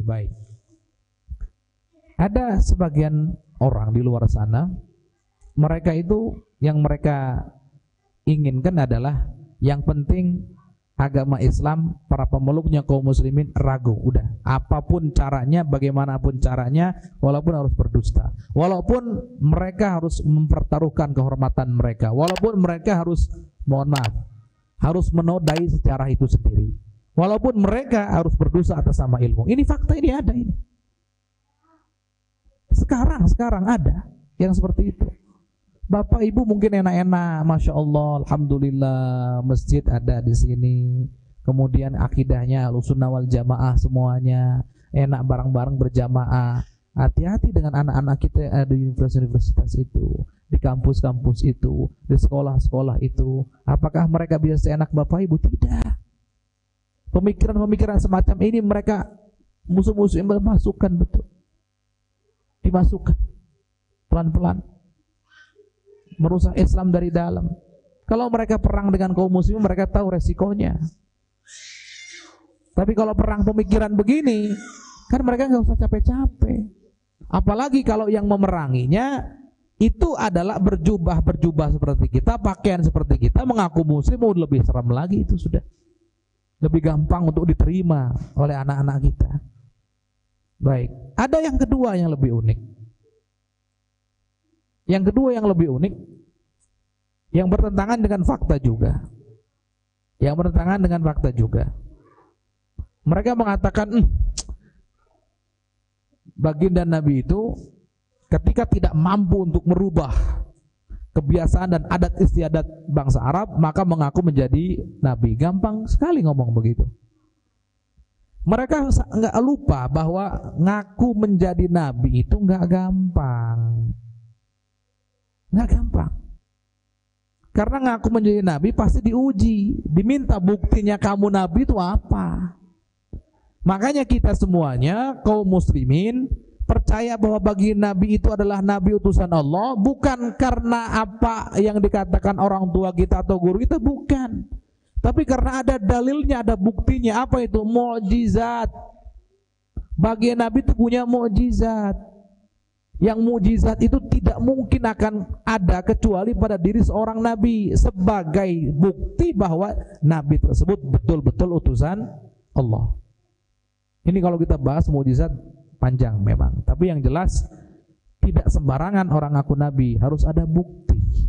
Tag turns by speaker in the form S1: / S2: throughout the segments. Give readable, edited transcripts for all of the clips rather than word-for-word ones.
S1: ini. Baik. Ada sebagian orang di luar sana, mereka itu yang mereka inginkan adalah yang penting agama Islam, para pemeluknya kaum muslimin ragu, udah apapun caranya, bagaimanapun caranya, walaupun harus berdusta, walaupun mereka harus mempertaruhkan kehormatan mereka, walaupun mereka harus, mohon maaf, harus menodai secara itu sendiri, walaupun mereka harus berdosa atas nama ilmu. Ini fakta, ini ada ini. Sekarang ada yang seperti itu. Bapak Ibu mungkin enak-enak, masya Allah, alhamdulillah, masjid ada di sini. Kemudian akidahnya Ahlussunnah wal Jamaah semuanya, enak bareng-bareng berjamaah. Hati-hati dengan anak-anak kita yang ada di universitas itu, di kampus-kampus itu, di sekolah-sekolah itu. Apakah mereka bisa seenak Bapak Ibu? Tidak. Pemikiran-pemikiran semacam ini mereka musuh-musuh yang memasukkan, betul. Dimasukkan pelan-pelan, merusak Islam dari dalam. Kalau mereka perang dengan kaum muslimin, mereka tahu resikonya. Tapi kalau perang pemikiran begini, kan mereka nggak usah capek-capek. Apalagi kalau yang memeranginya itu adalah berjubah seperti kita, pakaian seperti kita, mengaku muslim, lebih serem lagi. Itu sudah lebih gampang untuk diterima oleh anak-anak kita. Baik, ada yang kedua yang lebih unik. Yang kedua yang lebih unik, yang bertentangan dengan fakta juga. Yang bertentangan dengan fakta juga. Mereka mengatakan, baginda Nabi itu ketika tidak mampu untuk merubah kebiasaan dan adat istiadat bangsa Arab, maka mengaku menjadi Nabi. Gampang sekali ngomong begitu. Mereka nggak lupa bahwa ngaku menjadi Nabi itu nggak gampang. Nggak gampang. Karena ngaku menjadi Nabi pasti diuji, diminta buktinya kamu Nabi itu apa. Makanya kita semuanya kaum muslimin percaya bahwa bagi Nabi itu adalah Nabi utusan Allah, bukan karena apa yang dikatakan orang tua kita atau guru kita, bukan. Tapi karena ada dalilnya, ada buktinya. Apa itu? Mukjizat. Bagi Nabi itu punya mukjizat. Yang mukjizat itu tidak mungkin akan ada kecuali pada diri seorang Nabi, sebagai bukti bahwa Nabi tersebut betul-betul utusan Allah. Ini kalau kita bahas mukjizat panjang memang, tapi yang jelas tidak sembarangan orang ngaku Nabi, harus ada bukti.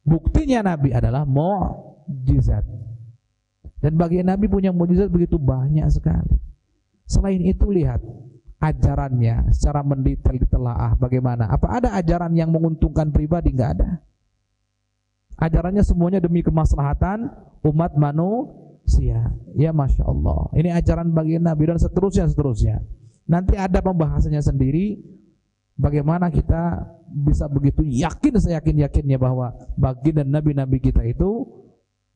S1: Buktinya Nabi adalah mukjizat. Dan bagi Nabi punya mukjizat begitu banyak sekali. Selain itu lihat ajarannya secara mendetail ditelaah bagaimana. Apa ada ajaran yang menguntungkan pribadi? Enggak ada. Ajarannya semuanya demi kemaslahatan umat manusia. Ya Masya Allah. Ini ajaran bagi Nabi dan seterusnya. Nanti ada pembahasannya sendiri. Bagaimana kita bisa begitu yakin, seyakin-yakinnya bahwa baginda Nabi-Nabi kita itu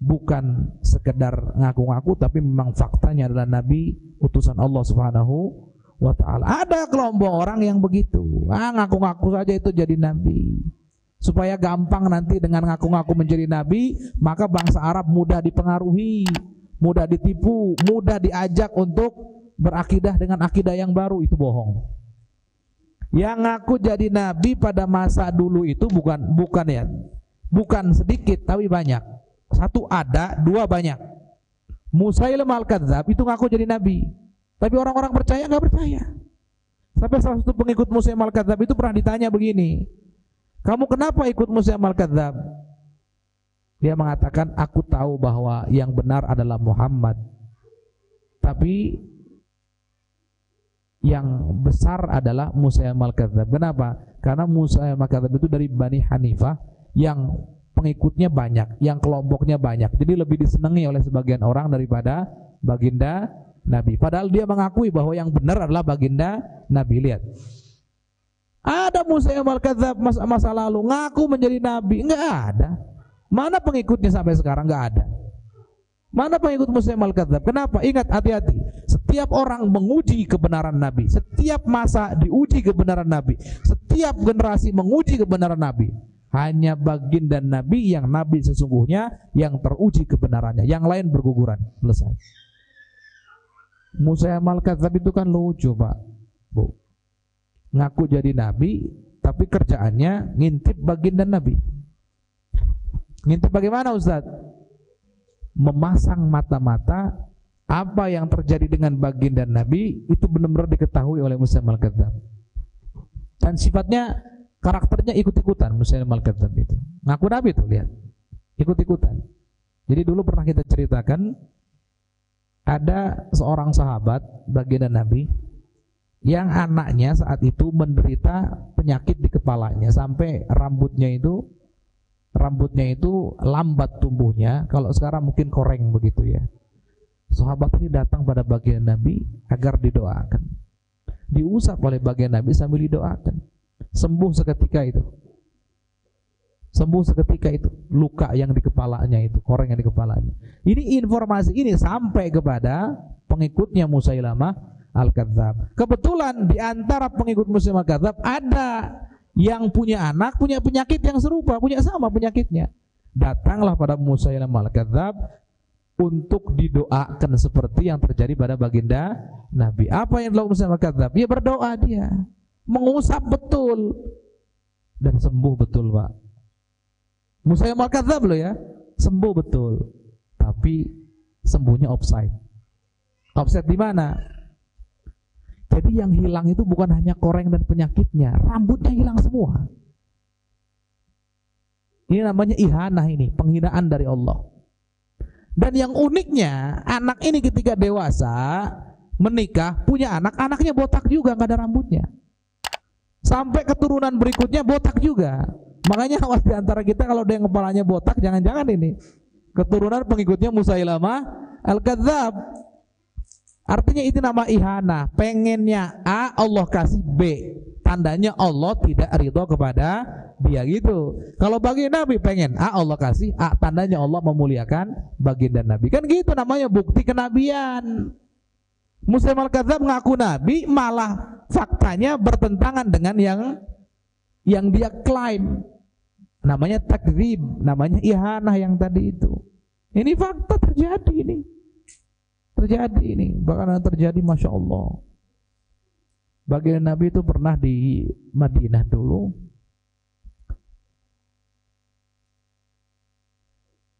S1: bukan sekedar ngaku-ngaku, tapi memang faktanya adalah Nabi utusan Allah Subhanahu wa ta'ala. Ada kelompok orang yang begitu, ngaku-ngaku saja itu jadi Nabi, supaya gampang nanti dengan ngaku-ngaku menjadi Nabi, maka bangsa Arab mudah dipengaruhi, mudah ditipu, mudah diajak untuk berakidah dengan akidah yang baru. Itu bohong. Yang ngaku jadi Nabi pada masa dulu itu bukan sedikit, tapi banyak. Satu ada, dua banyak. Musailamah al-Kadzdzab itu ngaku jadi Nabi, tapi orang-orang percaya nggak percaya. Sampai salah satu pengikut Musailamah al-Kadzdzab itu pernah ditanya begini, kamu kenapa ikut Musailamah al-Kadzdzab? Dia mengatakan, aku tahu bahwa yang benar adalah Muhammad, tapi yang besar adalah Musailamah al-Kadzdzab. Kenapa? Karena Musailamah al-Kadzdzab itu dari Bani Hanifah yang pengikutnya banyak, yang kelompoknya banyak, jadi lebih disenangi oleh sebagian orang daripada baginda Nabi. Padahal dia mengakui bahwa yang benar adalah baginda Nabi. Lihat, ada Musailamah al-Kadzdzab masa lalu ngaku menjadi Nabi, enggak ada. Mana pengikutnya sampai sekarang? Enggak ada. Mana pengikut Musailamah al-Kadzdzab? Kenapa? Ingat, hati-hati. Setiap orang menguji kebenaran Nabi, setiap masa diuji kebenaran Nabi, setiap generasi menguji kebenaran Nabi. Hanya baginda Nabi yang Nabi sesungguhnya yang teruji kebenarannya, yang lain berguguran. Selesai. Musailamah al-Kadzdzab itu kan lucu, Pak, Bu. Ngaku jadi nabi, tapi kerjaannya ngintip baginda Nabi. Ngintip bagaimana, Ustaz? Memasang mata-mata apa yang terjadi dengan baginda Nabi itu benar-benar diketahui oleh Musailamah al-Kadzdzab. Dan sifatnya, karakternya ikut-ikutan Musailamah al-Kadzdzab itu. Ngaku nabi tuh, lihat. Ikut-ikutan. Jadi dulu pernah kita ceritakan ada seorang sahabat baginda Nabi yang anaknya saat itu menderita penyakit di kepalanya sampai rambutnya itu lambat tumbuhnya. Kalau sekarang mungkin koreng begitu ya. Sahabat ini datang pada baginda Nabi agar didoakan. Diusap oleh baginda Nabi sambil didoakan. Sembuh seketika itu. Sembuh seketika itu, luka yang di kepalanya itu, koreng yang di kepalanya. Ini informasi ini sampai kepada pengikutnya Musailamah al-Kadzdzab. Kebetulan di antara pengikut Musailamah al-Kadzdzab ada yang punya anak, punya penyakit yang serupa, punya sama penyakitnya. Datanglah pada Musailamah al-Kadzdzab untuk didoakan seperti yang terjadi pada baginda Nabi. Apa yang dilakukan Musailamah al-Kadzdzab? Ya berdoa dia, mengusap betul dan sembuh betul, Pak. Musailamah al-Kadzdzab loh ya, sembuh betul. Tapi sembuhnya offside. Offside di mana? Jadi yang hilang itu bukan hanya koreng dan penyakitnya, rambutnya hilang semua. Ini namanya ihanah, ini penghinaan dari Allah. Dan yang uniknya, anak ini ketika dewasa menikah, punya anak, anaknya botak juga, nggak ada rambutnya. Sampai keturunan berikutnya botak juga. Makanya awas di antara kita kalau ada yang kepalanya botak, jangan-jangan ini keturunan pengikutnya Musailamah al-Kadzdzab. Artinya itu nama ihanah. Pengennya A, Allah kasih B. Tandanya Allah tidak ridho kepada dia gitu. Kalau baginda Nabi pengen A, Allah kasih A. Tandanya Allah memuliakan baginda Nabi. Kan gitu namanya bukti kenabian. Musailamah al-Kadzdzab ngaku Nabi, malah faktanya bertentangan dengan yang dia klaim. Namanya takdzib, namanya ihanah yang tadi itu. Ini fakta terjadi ini. Terjadi ini, bahkan terjadi Masya Allah. Baginda Nabi itu pernah di Madinah dulu.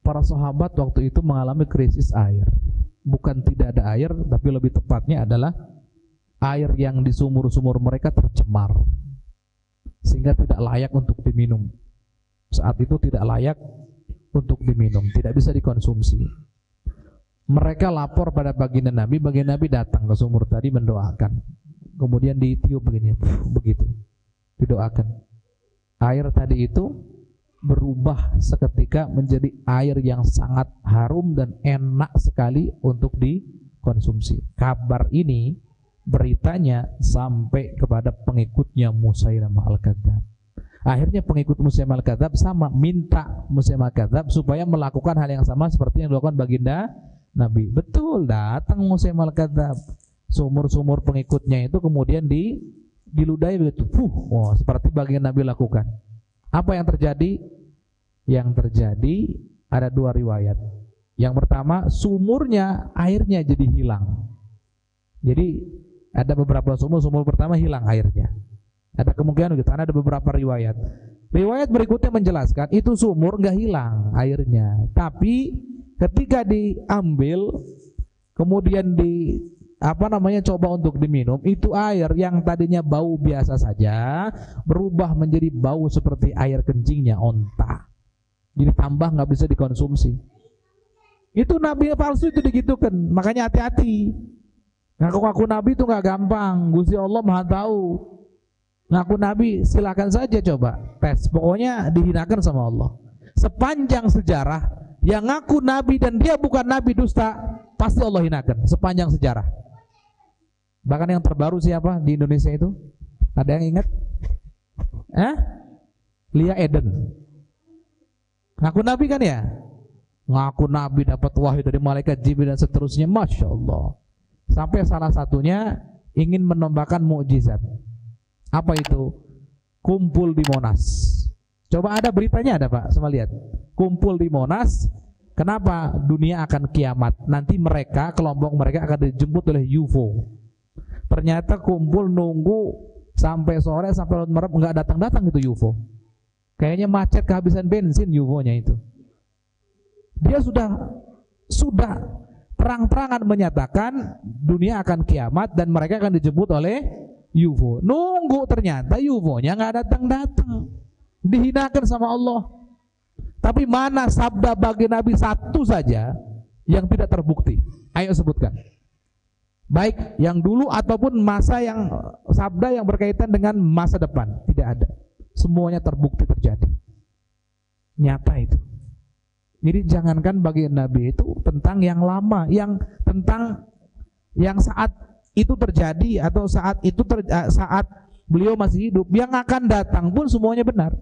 S1: Para sahabat waktu itu mengalami krisis air. Bukan tidak ada air, tapi lebih tepatnya adalah air yang di sumur-sumur mereka tercemar, sehingga tidak layak untuk diminum. Saat itu tidak layak untuk diminum, tidak bisa dikonsumsi. Mereka lapor pada baginda Nabi datang ke sumur tadi mendoakan. Kemudian ditiup begini, begitu, didoakan. Air tadi itu berubah seketika menjadi air yang sangat harum dan enak sekali untuk dikonsumsi. Kabar ini, beritanya sampai kepada pengikutnya Musailamah al-Kadzdzab. Akhirnya pengikut Musailamah al-Kadzdzab sama minta Musailamah al-Kadzdzab supaya melakukan hal yang sama seperti yang dilakukan baginda Nabi. Betul, datang Musailamah al-Kadzdzab. Sumur-sumur pengikutnya itu kemudian diludahi begitu. Seperti baginda Nabi lakukan. Apa yang terjadi? Yang terjadi ada dua riwayat. Yang pertama, sumurnya airnya jadi hilang. Jadi ada beberapa sumur pertama hilang airnya. Ada kemungkinan gitu, karena ada beberapa riwayat. Riwayat berikutnya menjelaskan itu sumur nggak hilang airnya, tapi ketika diambil kemudian coba untuk diminum, itu air yang tadinya bau biasa saja berubah menjadi bau seperti air kencingnya onta. Jadi tambah nggak bisa dikonsumsi. Itu nabi palsu itu digitukan, makanya hati-hati. Ngaku-ngaku nabi itu nggak gampang. Gusti Allah Maha tahu. Ngaku nabi silakan saja coba tes, pokoknya dihinakan sama Allah. Sepanjang sejarah yang ngaku nabi dan dia bukan nabi dusta, pasti Allah hinakan sepanjang sejarah. Bahkan yang terbaru siapa di Indonesia itu? Ada yang ingat? Lia Eden. Ngaku nabi kan ya? Ngaku nabi dapat wahyu dari malaikat Jibril dan seterusnya, Masya Allah. Sampai salah satunya ingin menambahkan mukjizat. Apa itu? Kumpul di Monas. Coba ada beritanya ada Pak, sama lihat. Kumpul di Monas Kenapa? Dunia akan kiamat. Nanti mereka, kelompok mereka akan dijemput oleh UFO. Ternyata kumpul nunggu sampai sore, sampai malam nggak datang-datang itu UFO. Kayaknya macet kehabisan bensin UFO-nya itu. Dia sudah terang-terangan menyatakan dunia akan kiamat dan mereka akan dijemput oleh UFO. Nunggu ternyata UFO-nya nggak datang-datang. Dihinakan sama Allah. Tapi mana sabda bagi Nabi satu saja yang tidak terbukti? Ayo sebutkan. Baik yang dulu ataupun sabda yang berkaitan dengan masa depan, tidak ada. Semuanya terbukti terjadi. Nyata itu. Jadi jangankan bagi Nabi itu tentang yang lama, yang tentang yang saat itu terjadi atau saat beliau masih hidup, yang akan datang pun semuanya benar.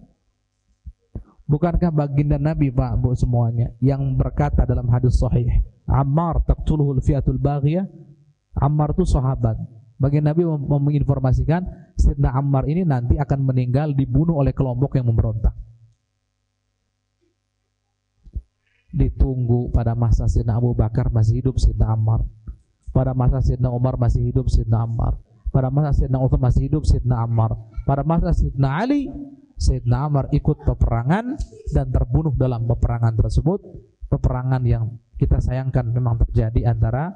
S1: Bukankah baginda Nabi Pak Bu semuanya yang berkata dalam hadis sahih, Ammar taqtuluhul fi'atul baghiyah. Ammar itu sahabat. Baginda Nabi menginformasikan Sayyidina Ammar ini nanti akan meninggal dibunuh oleh kelompok yang memberontak. Ditunggu pada masa Sayyidina Abu Bakar masih hidup Sayyidina Ammar. Pada masa Sayyidina Umar masih hidup Sayyidina Ammar. Pada masa Sayyidina Uthman masih hidup Sayyidina Ammar. Pada masa Sayyidina Ali, Sayyidina Ammar ikut peperangan dan terbunuh dalam peperangan tersebut. Peperangan yang kita sayangkan memang terjadi antara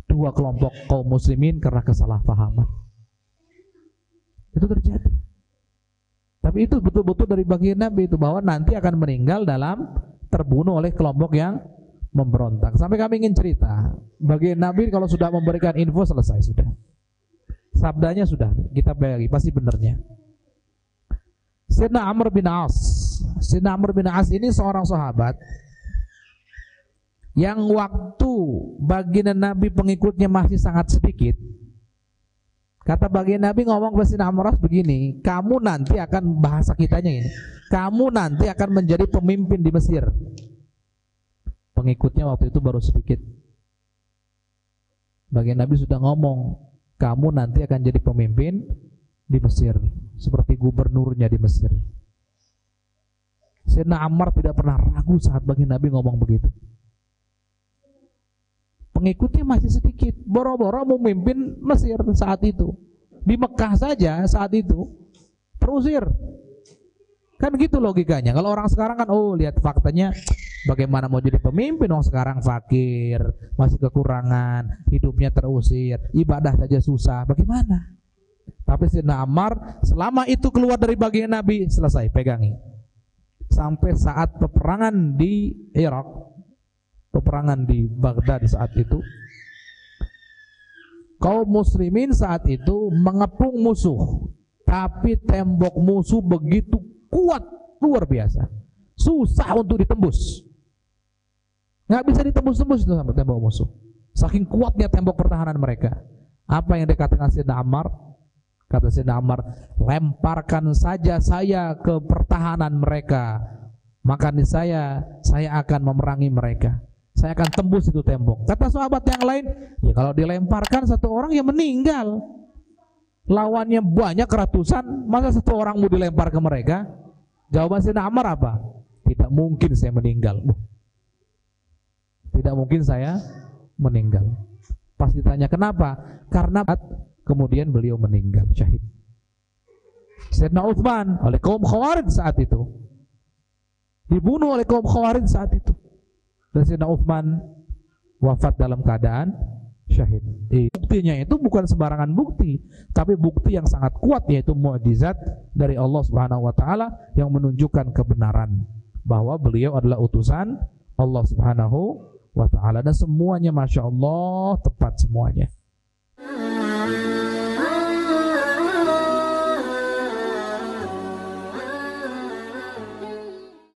S1: dua kelompok kaum muslimin karena kesalahpahaman. Itu terjadi. Tapi itu betul-betul dari baginda Nabi itu bahwa nanti akan meninggal dalam terbunuh oleh kelompok yang memberontak. Sampai kami ingin cerita, baginda Nabi kalau sudah memberikan info selesai sudah. Sabdanya sudah kita bayari pasti benernya. Sayyidina Amr bin As. Sayyidina Amr bin As ini seorang sahabat yang waktu baginda Nabi pengikutnya masih sangat sedikit. Kata baginda Nabi ngomong ke Sayyidina Amr begini, kamu nanti akan, bahasa kitanya ini, kamu nanti akan menjadi pemimpin di Mesir. Pengikutnya waktu itu baru sedikit. Baginda Nabi sudah ngomong, kamu nanti akan jadi pemimpin di Mesir, seperti gubernurnya di Mesir. Sayyidina Ammar tidak pernah ragu saat baginda Nabi ngomong begitu. Pengikutnya masih sedikit, boro-boro memimpin Mesir saat itu. Di Mekah saja saat itu terusir. Kan gitu logikanya. Kalau orang sekarang kan, oh lihat faktanya, bagaimana mau jadi pemimpin orang sekarang fakir, masih kekurangan, hidupnya terusir, ibadah saja susah, bagaimana? Tapi Sayyidina Ammar selama itu keluar dari baginda Nabi, selesai, pegangi. Sampai saat peperangan di Irak, peperangan di Baghdad saat itu, kaum muslimin saat itu mengepung musuh, tapi tembok musuh begitu kuat, luar biasa, susah untuk ditembus, nggak bisa ditembus-tembus itu sama tembok musuh, saking kuatnya tembok pertahanan mereka. Apa yang dikatakan Sayyidina Ammar? Kata Sayyidina Ammar, lemparkan saja saya ke pertahanan mereka, maka saya akan memerangi mereka, saya akan tembus itu tembok. Kata sahabat yang lain, ya kalau dilemparkan satu orang ya meninggal, lawannya banyak ratusan, masa satu orang mau dilempar ke mereka? Jawaban Sayyidina Ammar apa? Tidak mungkin saya meninggal. Tidak mungkin saya meninggal. Pas ditanya kenapa? Karena kemudian beliau meninggal syahid. Sayyidina Uthman oleh kaum Khawarij saat itu dibunuh oleh kaum Khawarij saat itu. Dan Sayyidina Uthman wafat dalam keadaan syahid. Buktinya itu bukan sembarangan bukti, tapi bukti yang sangat kuat, yaitu mukjizat dari Allah Subhanahu wa taala yang menunjukkan kebenaran bahwa beliau adalah utusan Allah Subhanahu wa taala, dan semuanya masya Allah tepat semuanya.